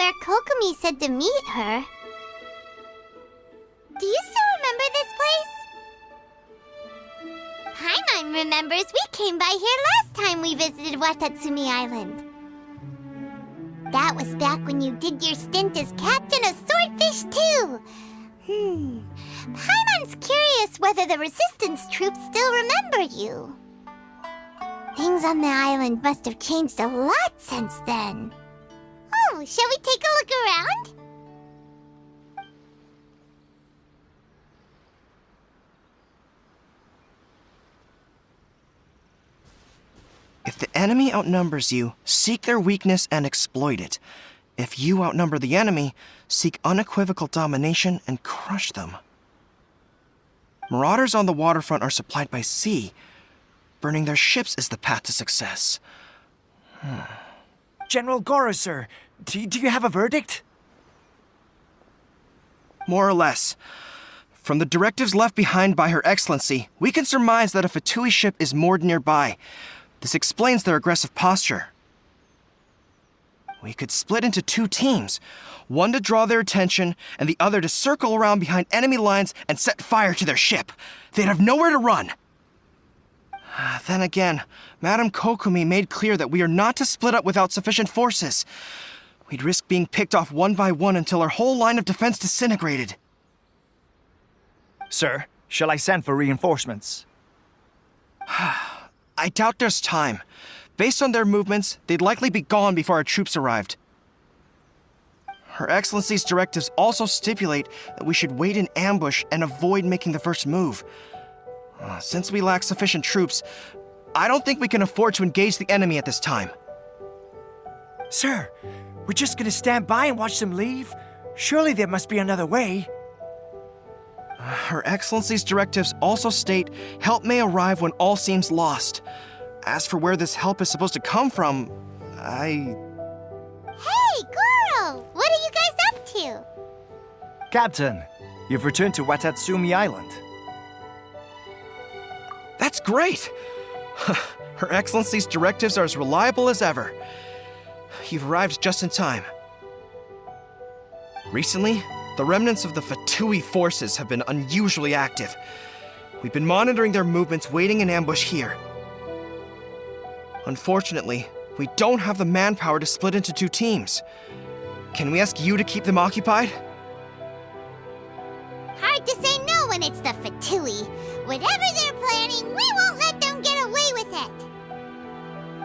where Kokomi said to meet her. Do you still remember this place? Paimon remembers we came by here last time we visited Watatsumi Island. That was back when you did your stint as captain of Swordfish too. Paimon's curious whether the resistance troops still remember you. Things on the island must have changed a lot since then. Oh, shall we take a look around? If the enemy outnumbers you, seek their weakness and exploit it. If you outnumber the enemy, seek unequivocal domination and crush them. Marauders on the waterfront are supplied by sea. Burning their ships is the path to success. General Goro, sir, do you have a verdict? More or less. From the directives left behind by Her Excellency, we can surmise that a Fatui ship is moored nearby. This explains their aggressive posture. We could split into two teams, one to draw their attention, and the other to circle around behind enemy lines and set fire to their ship. They'd have nowhere to run. Then again, Madame Kokomi made clear that we are not to split up without sufficient forces. We'd risk being picked off one by one until our whole line of defense disintegrated. Sir, shall I send for reinforcements? I doubt there's time. Based on their movements, they'd likely be gone before our troops arrived. Her Excellency's directives also stipulate that we should wait in ambush and avoid making the first move. Since we lack sufficient troops, I don't think we can afford to engage the enemy at this time. Sir, we're just gonna stand by and watch them leave? Surely there must be another way. Her Excellency's directives also state help may arrive when all seems lost. As for where this help is supposed to come from, Hey, Goro! What are you guys up to? Captain, you've returned to Watatsumi Island. That's great! Her Excellency's directives are as reliable as ever. You've arrived just in time. Recently, the remnants of the Fatui forces have been unusually active. We've been monitoring their movements, waiting in ambush here. Unfortunately, we don't have the manpower to split into two teams. Can we ask you to keep them occupied? Hard to say no when it's the Fatui. Whatever they're planning, we won't let them get away with it.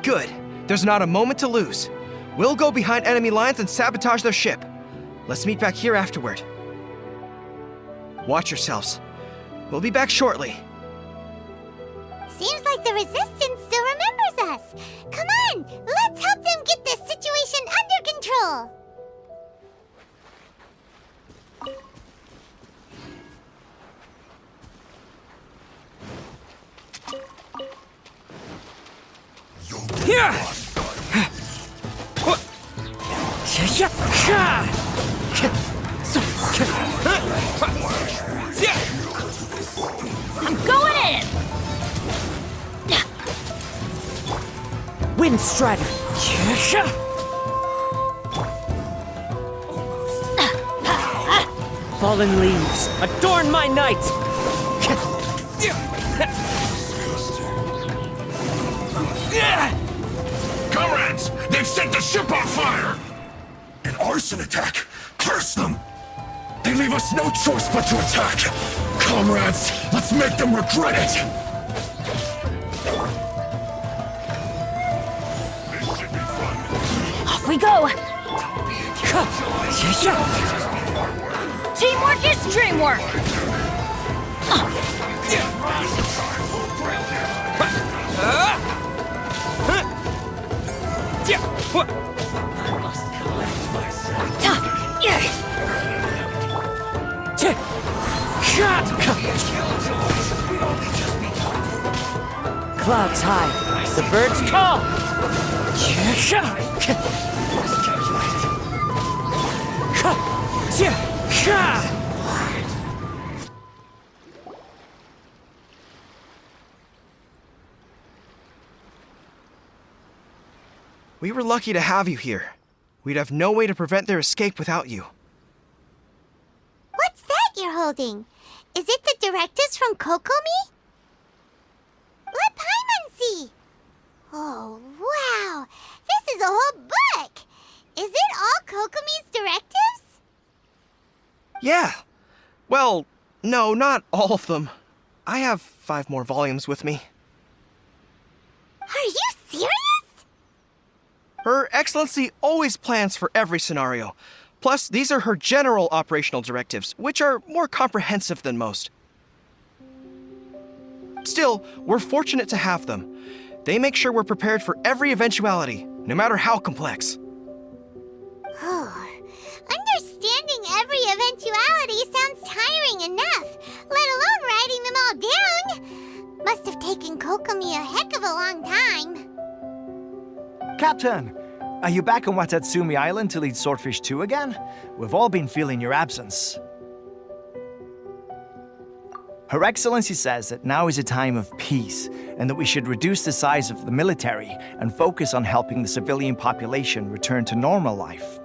Good. There's not a moment to lose. We'll go behind enemy lines and sabotage their ship. Let's meet back here afterward. Watch yourselves. We'll be back shortly. Seems like the Resistance still remembers us. Come on, let's help them get this situation under control. I'm going in! Wind Strider! Fallen leaves, adorn my night! Comrades, they've set the ship on fire! An arson attack! Curse them! They leave us no choice but to attack! Comrades, let's make them regret it! This should be fun. Off we go! Teamwork is dreamwork! Clouds high, the birds call! We were lucky to have you here. We'd have no way to prevent their escape without you. What's that you're holding? Is it the directives from Kokomi? Let Paimon see! Oh, wow! This is a whole book! Is it all Kokomi's directives? Yeah. Well, no, not all of them. I have 5 more volumes with me. Are you serious? Her Excellency always plans for every scenario. Plus, these are her general operational directives, which are more comprehensive than most. Still, we're fortunate to have them. They make sure we're prepared for every eventuality, no matter how complex. Understanding every eventuality sounds tiring enough, let alone writing them all down. Must have taken Kokomi a heck of a long time. Captain, are you back on Watatsumi Island to lead Swordfish 2 again? We've all been feeling your absence. Her Excellency says that now is a time of peace, and that we should reduce the size of the military and focus on helping the civilian population return to normal life.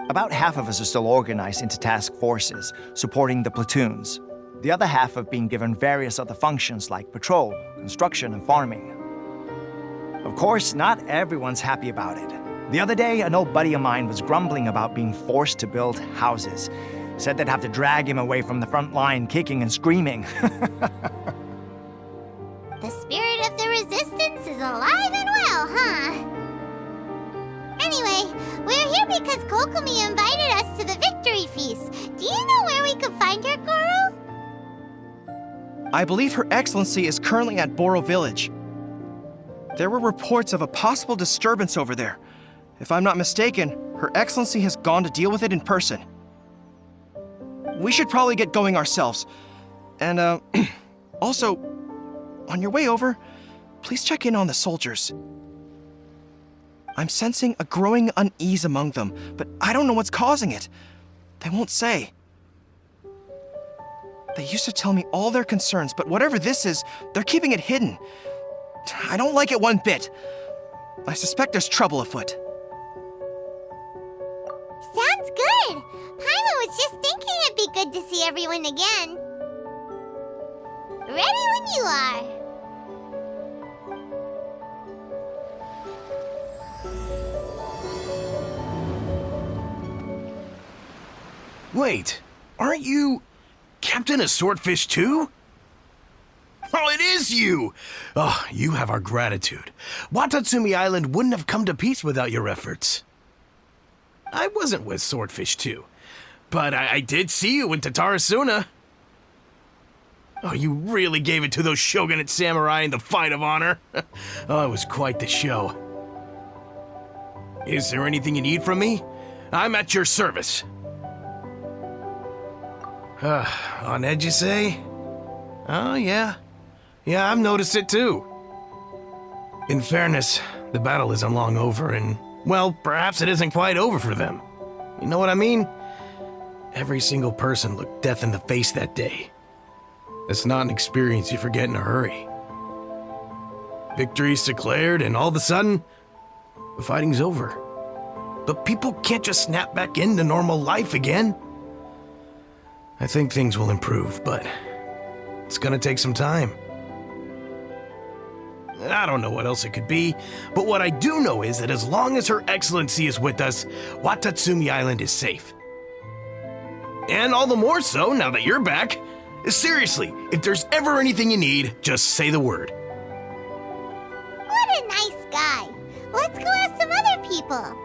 About half of us are still organized into task forces, supporting the platoons. The other half have been given various other functions like patrol, construction, and farming. Of course, not everyone's happy about it. The other day, an old buddy of mine was grumbling about being forced to build houses. Said they'd have to drag him away from the front line, kicking and screaming. The spirit of the resistance is alive and well, huh? Anyway, we're here because Kokomi invited us to the victory feast. Do you know where we could find her, Goro? I believe Her Excellency is currently at Boro Village. There were reports of a possible disturbance over there. If I'm not mistaken, Her Excellency has gone to deal with it in person. We should probably get going ourselves. And, also, on your way over, please check in on the soldiers. I'm sensing a growing unease among them, but I don't know what's causing it. They won't say. They used to tell me all their concerns, but whatever this is, they're keeping it hidden. I don't like it one bit. I suspect there's trouble afoot. Sounds good. Paimon was just thinking it'd be good to see everyone again. Ready when you are. Wait, aren't you Captain of Swordfish 2? Oh, it is you! Oh, you have our gratitude. Watatsumi Island wouldn't have come to peace without your efforts. I wasn't with Swordfish 2, but I did see you in Tatarasuna. Oh, you really gave it to those shogunate samurai in the fight of honor. Oh, it was quite the show. Is there anything you need from me? I'm at your service. On edge, you say? Oh, yeah. Yeah, I've noticed it too. In fairness, the battle isn't long over, and, well, perhaps it isn't quite over for them. You know what I mean? Every single person looked death in the face that day. It's not an experience you forget in a hurry. Victory's declared, and all of a sudden, the fighting's over. But people can't just snap back into normal life again. I think things will improve, but it's gonna take some time. I don't know what else it could be, but what I do know is that as long as Her Excellency is with us, Watatsumi Island is safe. And all the more so now that you're back. Seriously, if there's ever anything you need, just say the word. What a nice guy. Let's go ask some other people.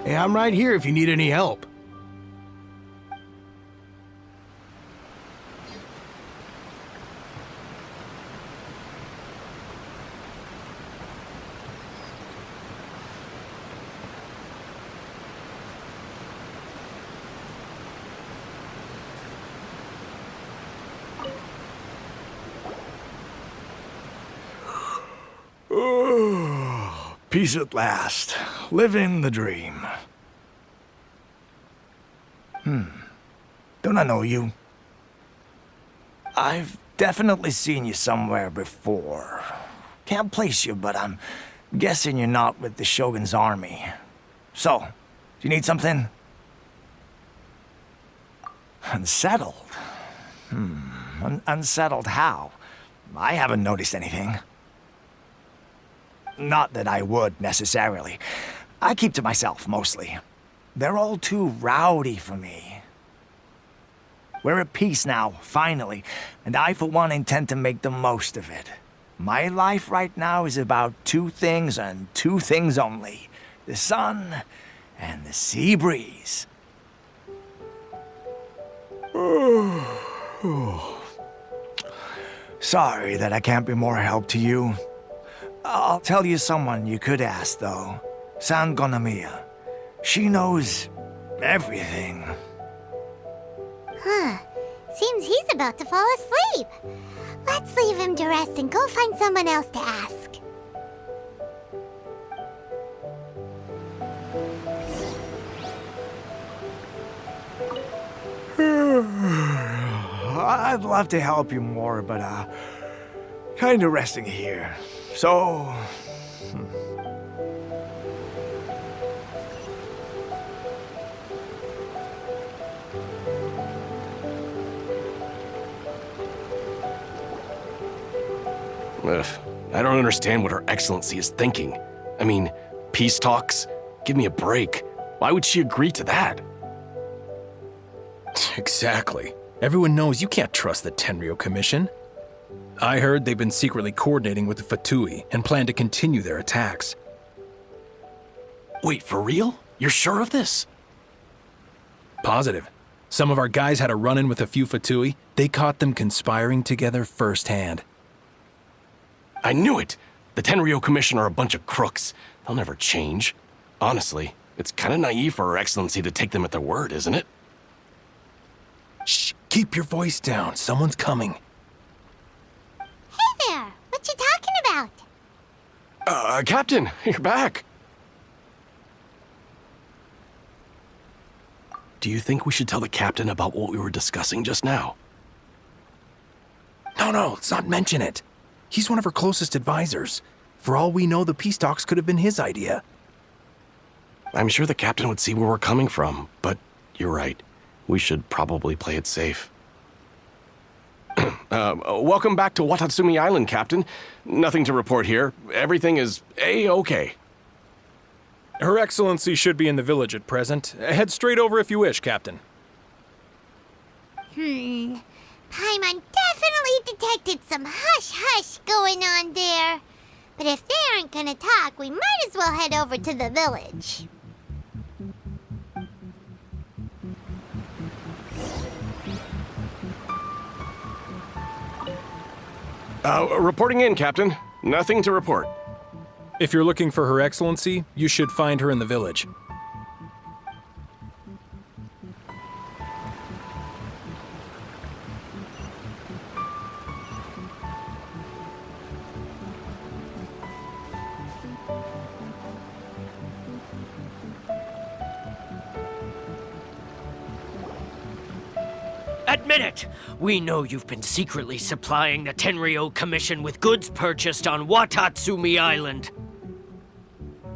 Hey, I'm right here if you need any help. Peace at last. Living the dream. Don't I know you? I've definitely seen you somewhere before. Can't place you, but I'm guessing you're not with the Shogun's army. So, do you need something? Unsettled? Unsettled how? I haven't noticed anything. Not that I would, necessarily. I keep to myself, mostly. They're all too rowdy for me. We're at peace now, finally, and I, for one, intend to make the most of it. My life right now is about two things and two things only. The sun and the sea breeze. Sorry that I can't be more help to you. I'll tell you someone you could ask, though. Sangonomiya. She knows everything. Huh. Seems he's about to fall asleep. Let's leave him to rest and go find someone else to ask. I'd love to help you more, but, kinda resting here. So... Ugh, I don't understand what Her Excellency is thinking. I mean, peace talks? Give me a break. Why would she agree to that? Exactly. Everyone knows you can't trust the Tenryou Commission. I heard they've been secretly coordinating with the Fatui and plan to continue their attacks. Wait, for real? You're sure of this? Positive. Some of our guys had a run-in with a few Fatui. They caught them conspiring together firsthand. I knew it! The Tenryou Commission are a bunch of crooks. They'll never change. Honestly, it's kinda naive for Her Excellency to take them at their word, isn't it? Shh, keep your voice down. Someone's coming. Hey there! What you talking about? Captain, you're back. Do you think we should tell the captain about what we were discussing just now? No, let's not mention it. He's one of her closest advisors. For all we know, the peace talks could have been his idea. I'm sure the captain would see where we're coming from, but you're right. We should probably play it safe. Welcome back to Watatsumi Island, Captain. Nothing to report here. Everything is A-okay. Her Excellency should be in the village at present. Head straight over if you wish, Captain. Paimon definitely detected some hush-hush going on there. But if they aren't gonna talk, we might as well head over to the village. Reporting in, Captain. Nothing to report. If you're looking for Her Excellency, you should find her in the village. Admit it! We know you've been secretly supplying the Tenryou Commission with goods purchased on Watatsumi Island.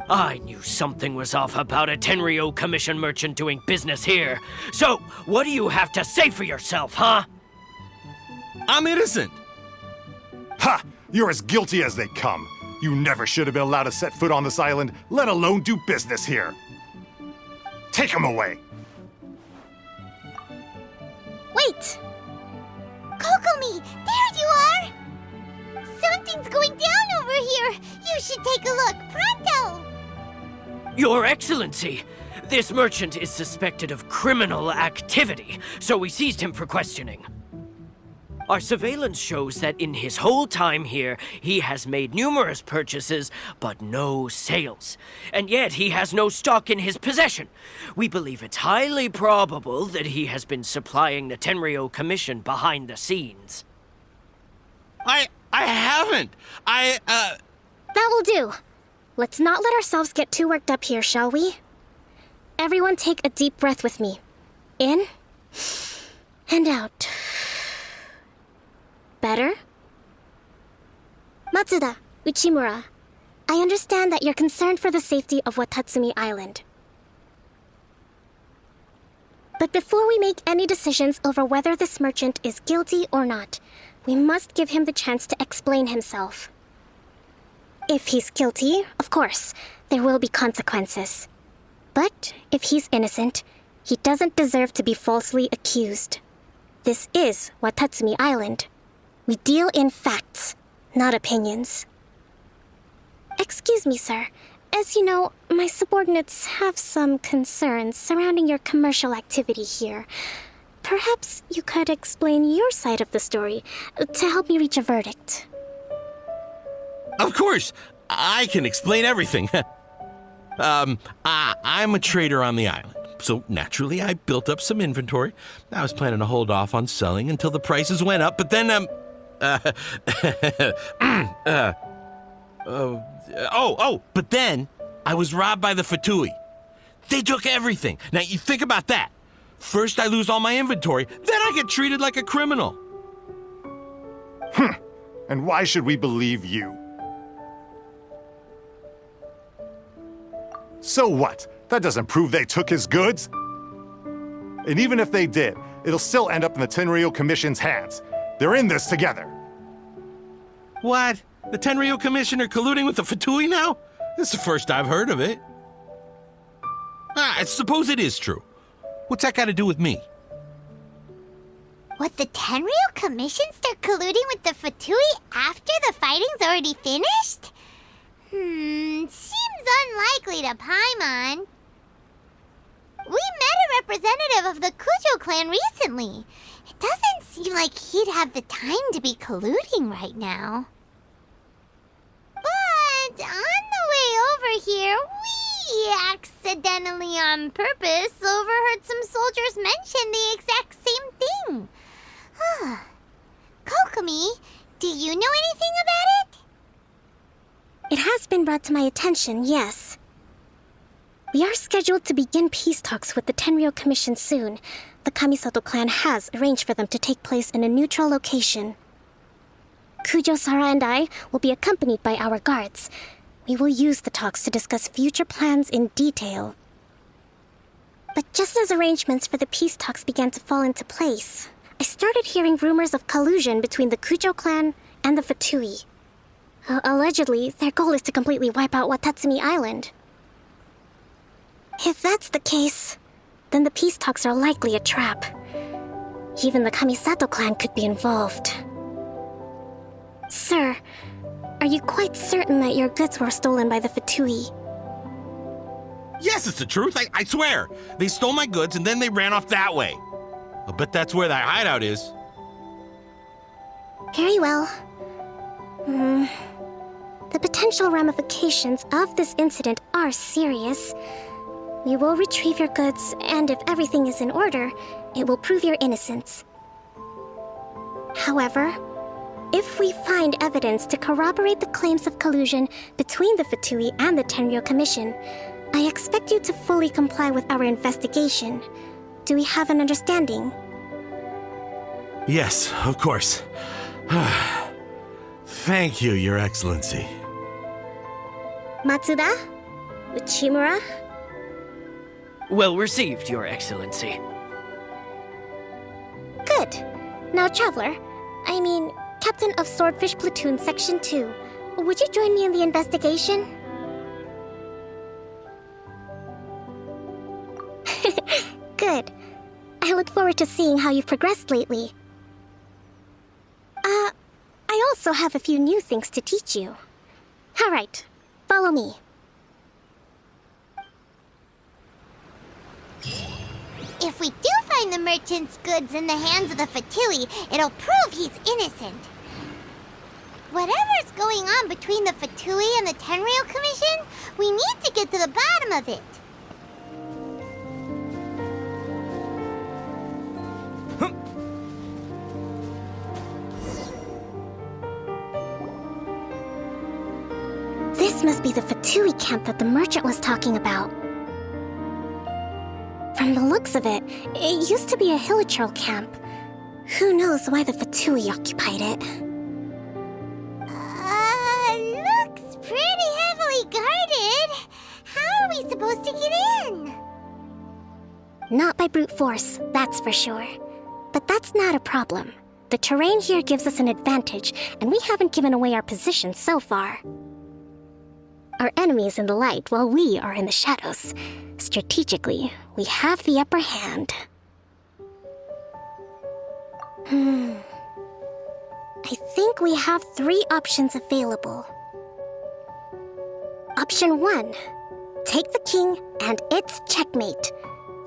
I knew something was off about a Tenryou Commission merchant doing business here. So, what do you have to say for yourself, huh? I'm innocent! Ha! You're as guilty as they come. You never should have been allowed to set foot on this island, let alone do business here. Take him away! Wait! Kokomi, there you are! Something's going down over here! You should take a look, pronto! Your Excellency! This merchant is suspected of criminal activity, so we seized him for questioning. Our surveillance shows that in his whole time here, he has made numerous purchases, but no sales. And yet he has no stock in his possession. We believe it's highly probable that he has been supplying the Tenryou Commission behind the scenes. I haven't! That will do. Let's not let ourselves get too worked up here, shall we? Everyone take a deep breath with me. In and out. better? Matsuda, Uchimura, I understand that you're concerned for the safety of Watatsumi Island. But before we make any decisions over whether this merchant is guilty or not, we must give him the chance to explain himself. If he's guilty, of course, there will be consequences. But if he's innocent, he doesn't deserve to be falsely accused. This is Watatsumi Island. We deal in facts, not opinions. Excuse me, sir. As you know, my subordinates have some concerns surrounding your commercial activity here. Perhaps you could explain your side of the story to help me reach a verdict. Of course! I can explain everything. I'm a trader on the island, so naturally I built up some inventory. I was planning to hold off on selling until the prices went up, but then, but then I was robbed by the Fatui. They took everything. Now you think about that. First I lose all my inventory, then I get treated like a criminal. And why should we believe you? So what? That doesn't prove they took his goods. And even if they did, it'll still end up in the Tenryou Commission's hands. They're in this together. What? The Tenryou Commissioner colluding with the Fatui now? This is the first I've heard of it. I suppose it is true. What's that got to do with me? What, the Tenryou Commission start colluding with the Fatui after the fighting's already finished? Seems unlikely to Paimon. We met a representative of the Kujo clan recently. It doesn't seem like he'd have the time to be colluding right now. But on the way over here, we accidentally on purpose overheard some soldiers mention the exact same thing. Kokomi, do you know anything about it? It has been brought to my attention, yes. We are scheduled to begin peace talks with the Tenryou Commission soon. The Kamisato clan has arranged for them to take place in a neutral location. Kujo-Sara and I will be accompanied by our guards. We will use the talks to discuss future plans in detail. But just as arrangements for the peace talks began to fall into place, I started hearing rumors of collusion between the Kujo clan and the Fatui. Allegedly, their goal is to completely wipe out Watatsumi Island. If that's the case, then the peace talks are likely a trap. Even the Kamisato clan could be involved. Sir, are you quite certain that your goods were stolen by the Fatui? Yes, it's the truth. I swear. They stole my goods and then they ran off that way. I'll bet that's where that hideout is. Very well. The potential ramifications of this incident are serious. We will retrieve your goods, and if everything is in order, it will prove your innocence. However, if we find evidence to corroborate the claims of collusion between the Fatui and the Tenryou Commission, I expect you to fully comply with our investigation. Do we have an understanding? Yes, of course. Thank you, Your Excellency. Matsuda? Uchimura? Well received, Your Excellency. Good. Now, Traveler, Captain of Swordfish Platoon Section 2, would you join me in the investigation? Good. I look forward to seeing how you've progressed lately. I also have a few new things to teach you. All right, follow me. If we do find the merchant's goods in the hands of the Fatui, it'll prove he's innocent. Whatever's going on between the Fatui and the Tenryou Commission, we need to get to the bottom of it. This must be the Fatui camp that the merchant was talking about. From the looks of it, it used to be a Hilichurl camp. Who knows why the Fatui occupied it? Looks pretty heavily guarded. How are we supposed to get in? Not by brute force, that's for sure. But that's not a problem. The terrain here gives us an advantage, and we haven't given away our position so far. Our enemy's in the light while we are in the shadows. Strategically, we have the upper hand. I think we have 3 options available. Option 1. Take the king, and it's checkmate.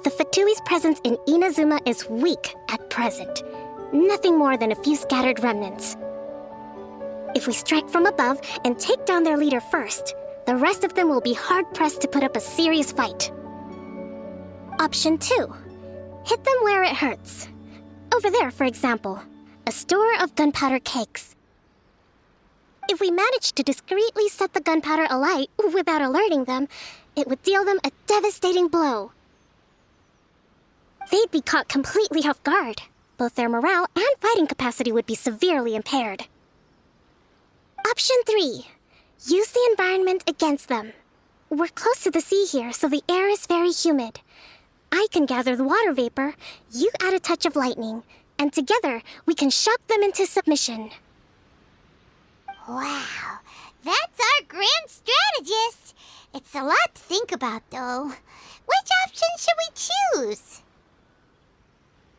The Fatui's presence in Inazuma is weak at present. Nothing more than a few scattered remnants. If we strike from above and take down their leader first, the rest of them will be hard-pressed to put up a serious fight. Option 2. Hit them where it hurts. Over there, for example, a store of gunpowder cakes. If we manage to discreetly set the gunpowder alight without alerting them, it would deal them a devastating blow. They'd be caught completely off guard. Both their morale and fighting capacity would be severely impaired. Option 3. Use the environment against them. We're close to the sea here, so the air is very humid. I can gather the water vapor, you add a touch of lightning, and together we can shock them into submission. Wow, that's our grand strategist. It's a lot to think about, though. Which option should we choose?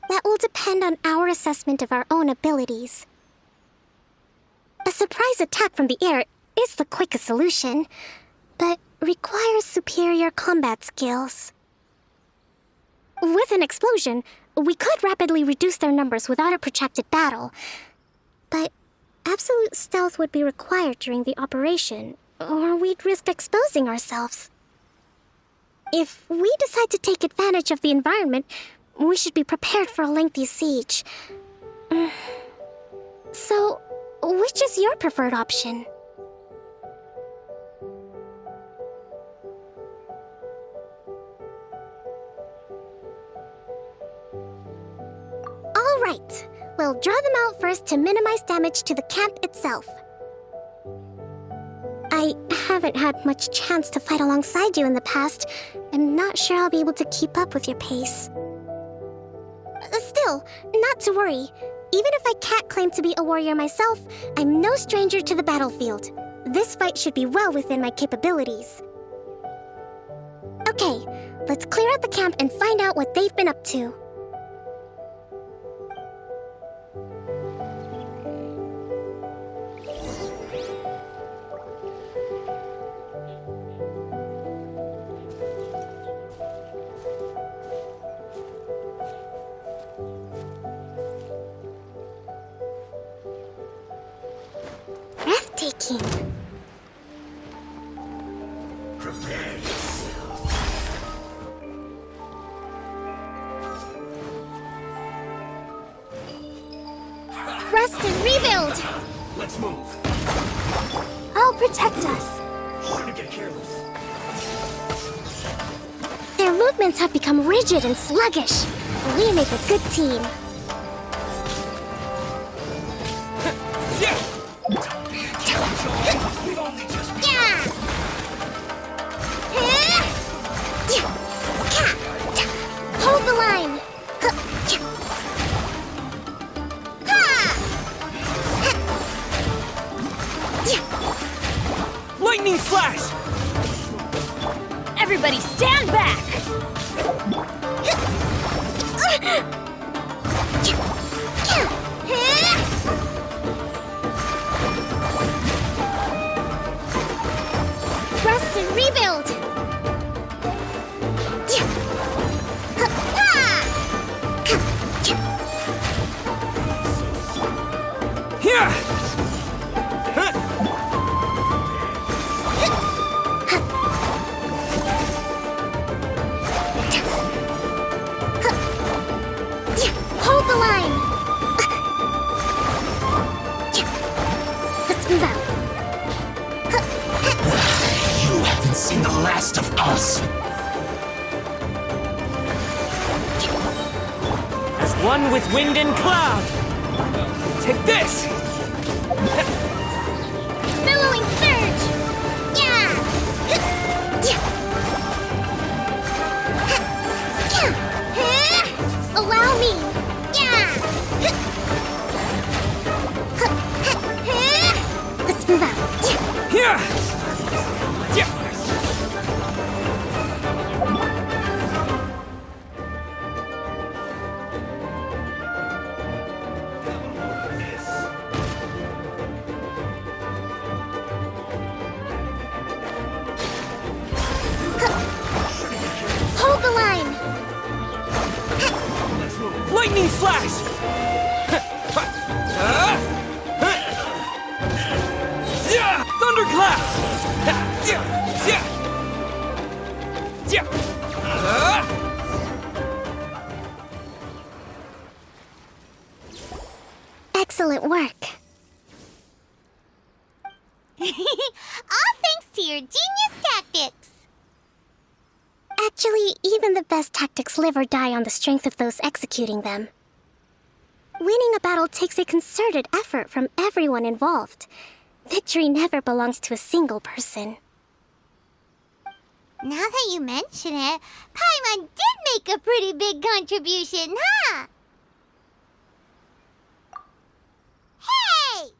That will depend on our assessment of our own abilities. A surprise attack from the air is the quickest solution, but requires superior combat skills. With an explosion, we could rapidly reduce their numbers without a protracted battle, but absolute stealth would be required during the operation, or we'd risk exposing ourselves. If we decide to take advantage of the environment, we should be prepared for a lengthy siege. So, which is your preferred option? All right, we'll draw them out first to minimize damage to the camp itself. I haven't had much chance to fight alongside you in the past. I'm not sure I'll be able to keep up with your pace. Still, not to worry. Even if I can't claim to be a warrior myself, I'm no stranger to the battlefield. This fight should be well within my capabilities. Okay, let's clear out the camp and find out what they've been up to. Breathtaking. Rest and rebuild! Let's move. I'll protect us. Shouldn't get careless. Their movements have become rigid and sluggish. We make a good team. Hold the line. Lightning flash! Everybody stand back! Rest and rebuild. Here! Hold the line. Let's move out. You haven't seen the last of us. As One with wind and cloud. Take this! Billowing surge! Yeah! Allow me! Yeah! Let's move out. Here! Hold the line! Lightning slash! Thunderclap! Excellent work. All thanks to your genius tactics. Actually, even the best tactics live or die on the strength of those executing them. Winning a battle takes a concerted effort from everyone involved. Victory never belongs to a single person. Now that you mention it, Paimon did make a pretty big contribution, huh? Hey!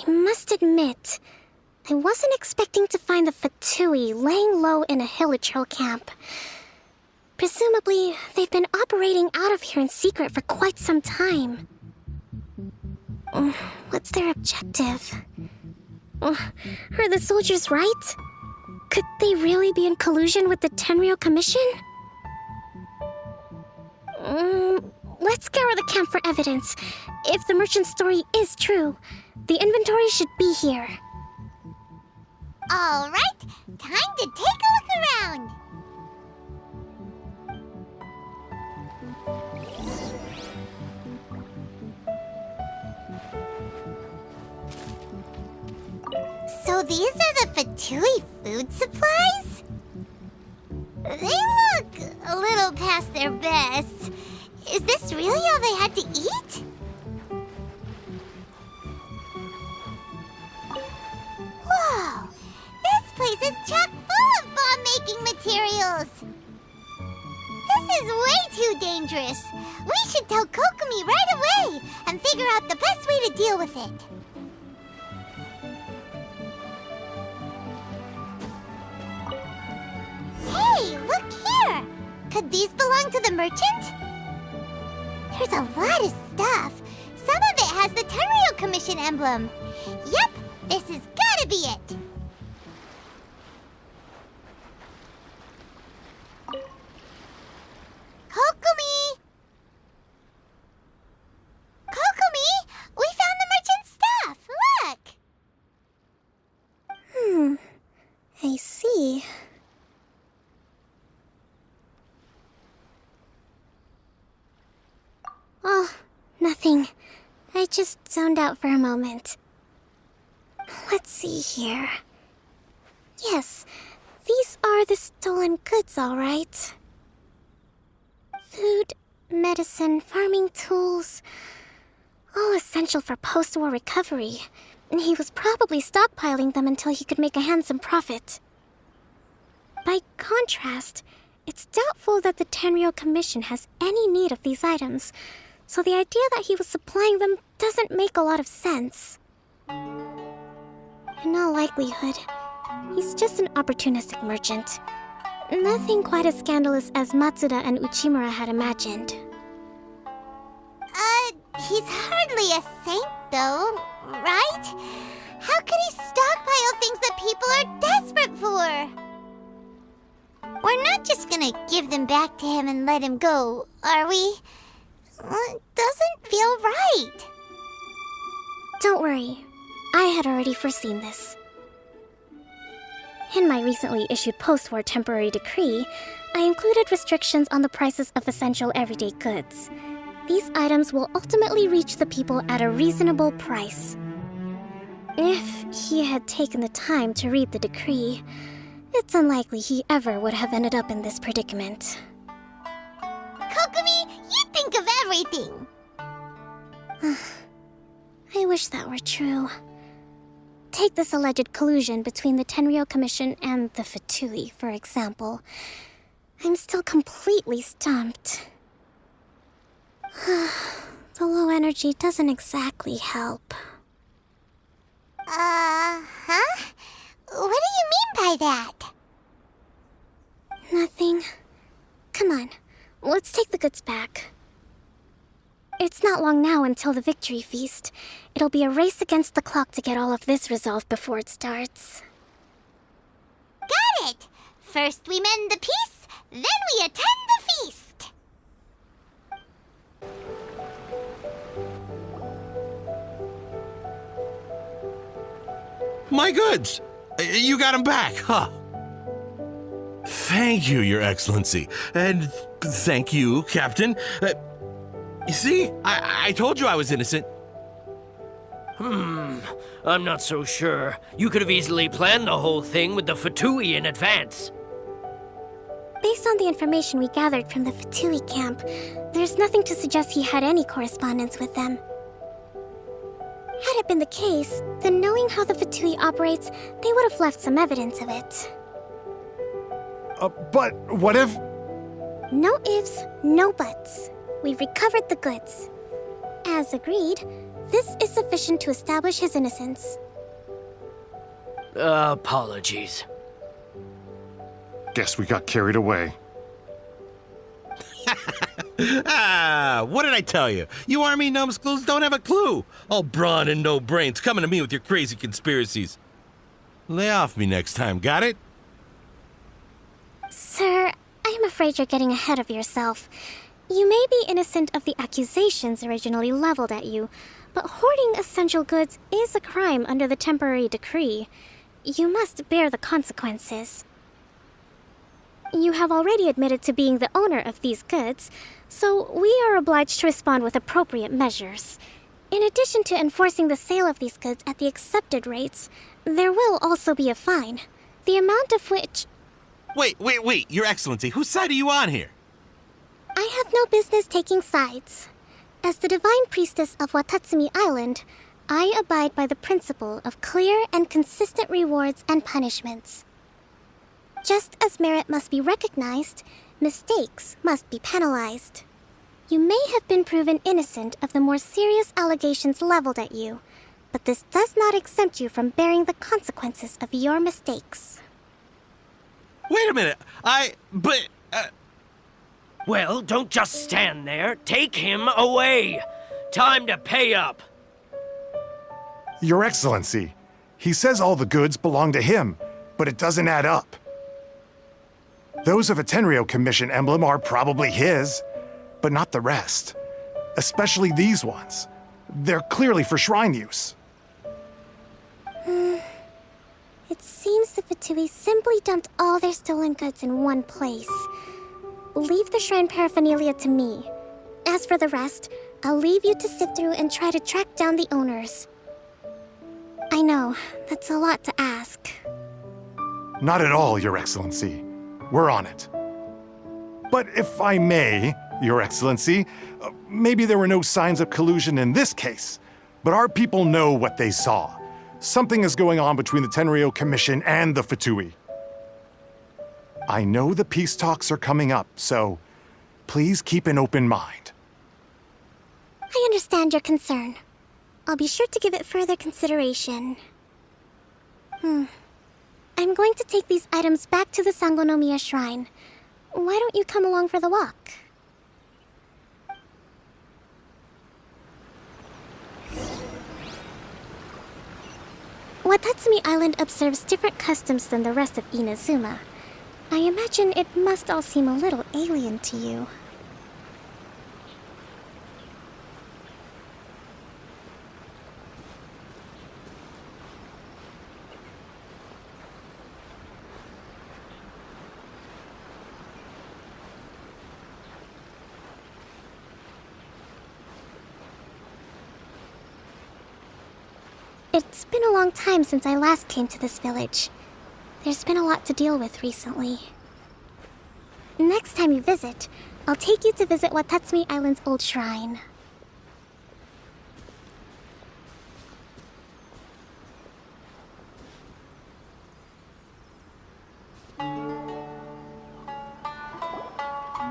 I must admit, I wasn't expecting to find the Fatui laying low in a Hilichurl camp. Presumably, they've been operating out of here in secret for quite some time. What's their objective? Are the soldiers right? Could they really be in collusion with the Tenryou Commission? Let's scour the camp for evidence. If the merchant's story is true, the inventory should be here. All right, time to take a look around. So these are the Fatui food supplies? They look a little past their best. Is this really all they had to eat? Whoa! This place is chock full of bomb-making materials! This is way too dangerous! We should tell Kokomi right away and figure out the best way to deal with it. Hey, look here! Could these belong to the merchant? There's a lot of stuff. Some of it has the Tenryou Commission emblem. Yep, this has gotta be it. Kokomi! Kokomi! We found the merchant's stuff! Look! I see. Oh, nothing. I just zoned out for a moment. Let's see here. Yes, these are the stolen goods, all right. Food, medicine, farming tools. All essential for post-war recovery. And he was probably stockpiling them until he could make a handsome profit. By contrast, it's doubtful that the Tenryou Commission has any need of these items, so the idea that he was supplying them doesn't make a lot of sense. In all likelihood, he's just an opportunistic merchant. Nothing quite as scandalous as Matsuda and Uchimura had imagined. He's hardly a saint, though, right? How could he stockpile things that people are desperate for? We're not just gonna give them back to him and let him go, are we? It doesn't feel right. Don't worry. I had already foreseen this. In my recently issued post-war temporary decree, I included restrictions on the prices of essential everyday goods. These items will ultimately reach the people at a reasonable price. If he had taken the time to read the decree, it's unlikely he ever would have ended up in this predicament. Kokomi, everything. I wish that were true. Take this alleged collusion between the Tenryou Commission and the Fatui, for example. I'm still completely stumped. The low energy doesn't exactly help. Huh? What do you mean by that? Nothing. Come on, let's take the goods back. It's not long now until the victory feast. It'll be a race against the clock to get all of this resolved before it starts. Got it! First we mend the peace, then we attend the feast! My goods! You got them back, huh? Thank you, Your Excellency. And thank you, Captain. You see, I told you I was innocent. I'm not so sure. You could have easily planned the whole thing with the Fatui in advance. Based on the information we gathered from the Fatui camp, there's nothing to suggest he had any correspondence with them. Had it been the case, then knowing how the Fatui operates, they would have left some evidence of it. But what if... No ifs, no buts. We've recovered the goods. As agreed, this is sufficient to establish his innocence. Apologies. Guess we got carried away. What did I tell you? You army numbskulls don't have a clue. All brawn and no brains coming to me with your crazy conspiracies. Lay off me next time, got it? Sir, I'm afraid you're getting ahead of yourself. You may be innocent of the accusations originally leveled at you, but hoarding essential goods is a crime under the temporary decree. You must bear the consequences. You have already admitted to being the owner of these goods, so we are obliged to respond with appropriate measures. In addition to enforcing the sale of these goods at the accepted rates, there will also be a fine, the amount of which... Wait, Your Excellency, whose side are you on here? I have no business taking sides. As the Divine Priestess of Watatsumi Island, I abide by the principle of clear and consistent rewards and punishments. Just as merit must be recognized, mistakes must be penalized. You may have been proven innocent of the more serious allegations leveled at you, but this does not exempt you from bearing the consequences of your mistakes. Wait a minute, Well, don't just stand there. Take him away. Time to pay up. Your Excellency, he says all the goods belong to him, but it doesn't add up. Those of a Tenryou Commission emblem are probably his, but not the rest. Especially these ones. They're clearly for shrine use. It seems the Fatui simply dumped all their stolen goods in one place. Leave the shrine paraphernalia to me. As for the rest, I'll leave you to sift through and try to track down the owners. I know, that's a lot to ask. Not at all, Your Excellency. We're on it. But if I may, Your Excellency, maybe there were no signs of collusion in this case, but our people know what they saw. Something is going on between the Tenryou Commission and the Fatui. I know the peace talks are coming up, so please keep an open mind. I understand your concern. I'll be sure to give it further consideration. I'm going to take these items back to the Sangonomiya Shrine. Why don't you come along for the walk? Watatsumi Island observes different customs than the rest of Inazuma. I imagine it must all seem a little alien to you. It's been a long time since I last came to this village. There's been a lot to deal with recently. Next time you visit, I'll take you to visit Watatsumi Island's old shrine.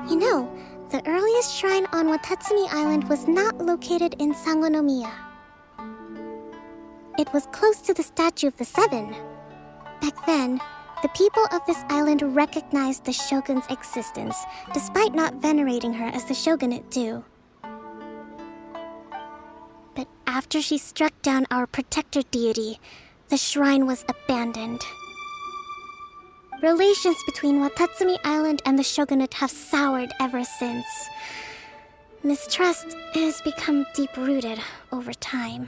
You know, the earliest shrine on Watatsumi Island was not located in Sangonomiya. It was close to the Statue of the Seven. Back then, the people of this island recognized the shogun's existence, despite not venerating her as the shogunate do. But after she struck down our protector deity, the shrine was abandoned. Relations between Watatsumi Island and the shogunate have soured ever since. Mistrust has become deep-rooted over time.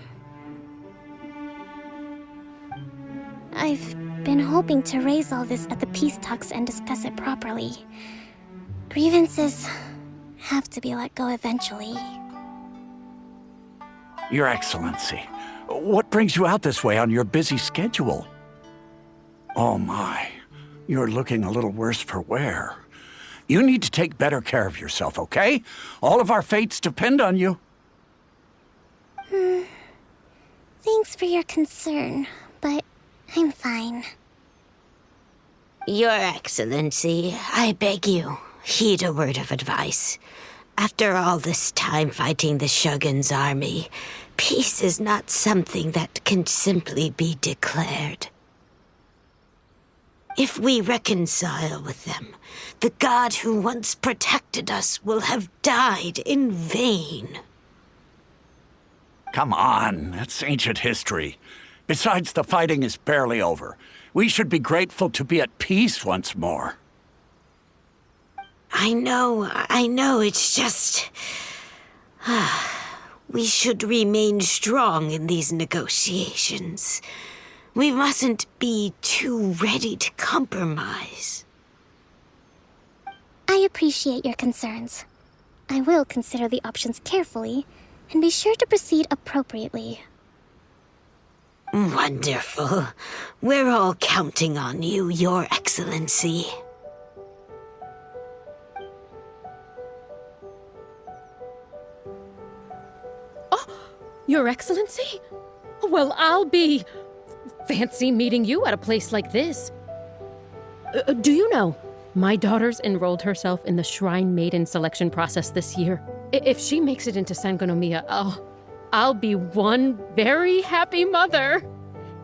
I've been hoping to raise all this at the peace talks and discuss it properly. Grievances have to be let go eventually. Your Excellency, what brings you out this way on your busy schedule? Oh my, you're looking a little worse for wear. You need to take better care of yourself, okay? All of our fates depend on you. Thanks for your concern, but I'm fine. Your Excellency, I beg you, heed a word of advice. After all this time fighting the Shogun's army, peace is not something that can simply be declared. If we reconcile with them, the god who once protected us will have died in vain. Come on, that's ancient history. Besides, the fighting is barely over. We should be grateful to be at peace once more. I know, it's just... we should remain strong in these negotiations. We mustn't be too ready to compromise. I appreciate your concerns. I will consider the options carefully and be sure to proceed appropriately. Wonderful. We're all counting on you, Your Excellency. Oh, Your Excellency? Well, I'll be... fancy meeting you at a place like this. Do you know, my daughter's enrolled herself in the Shrine Maiden selection process this year. If she makes it into Sangonomiya, I'll be one very happy mother.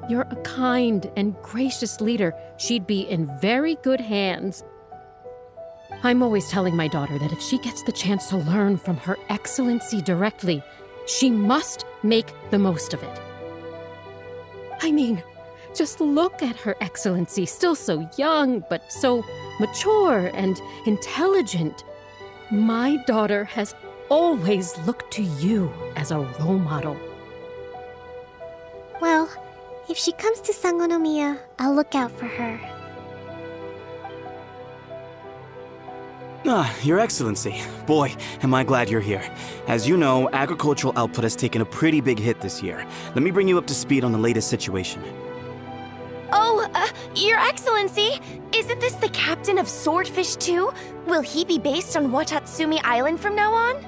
You're a kind and gracious leader. She'd be in very good hands. I'm always telling my daughter that if she gets the chance to learn from Her Excellency directly, she must make the most of it. I mean, just look at Her Excellency, still so young, but so mature and intelligent. My daughter has always looked to you as a role model. Well, if she comes to Sangonomiya, I'll look out for her. Your Excellency. Boy, am I glad you're here. As you know, agricultural output has taken a pretty big hit this year. Let me bring you up to speed on the latest situation. Oh, Your Excellency! Isn't this the captain of Swordfish 2? Will he be based on Watatsumi Island from now on?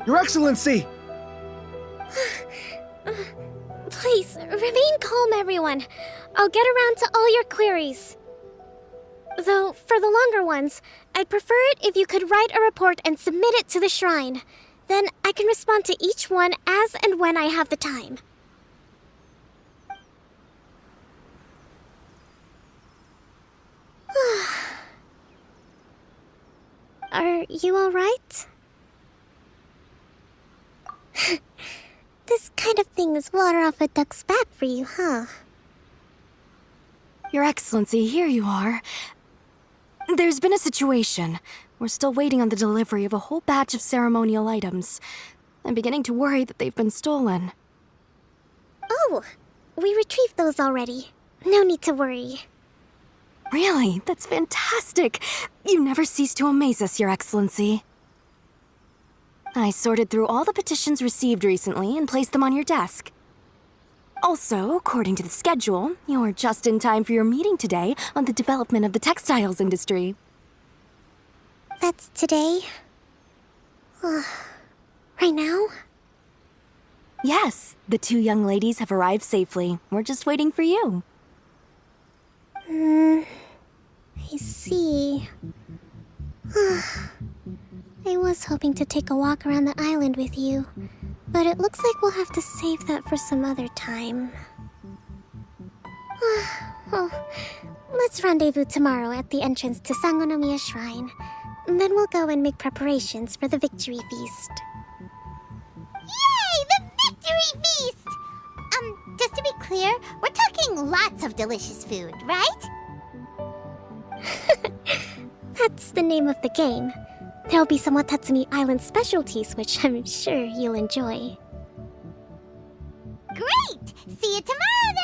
Your Excellency! Please, remain calm, everyone. I'll get around to all your queries. Though, for the longer ones, I'd prefer it if you could write a report and submit it to the shrine. Then I can respond to each one as and when I have the time. Are you all right? This kind of thing is water off a duck's back for you, huh? Your Excellency, here you are. There's been a situation. We're still waiting on the delivery of a whole batch of ceremonial items. I'm beginning to worry that they've been stolen. Oh, we retrieved those already. No need to worry. Really? That's fantastic. You never cease to amaze us, Your Excellency. I sorted through all the petitions received recently and placed them on your desk. Also, according to the schedule, you're just in time for your meeting today on the development of the textiles industry. That's today? Right now? Yes, the two young ladies have arrived safely. We're just waiting for you. I see. I was hoping to take a walk around the island with you, but it looks like we'll have to save that for some other time. Well, let's rendezvous tomorrow at the entrance to Sangonomiya Shrine. Then we'll go and make preparations for the victory feast. Yay! The victory feast! Just to be clear, we're talking lots of delicious food, right? That's the name of the game. There'll be some Watatsumi Island specialties, which I'm sure you'll enjoy. Great! See you tomorrow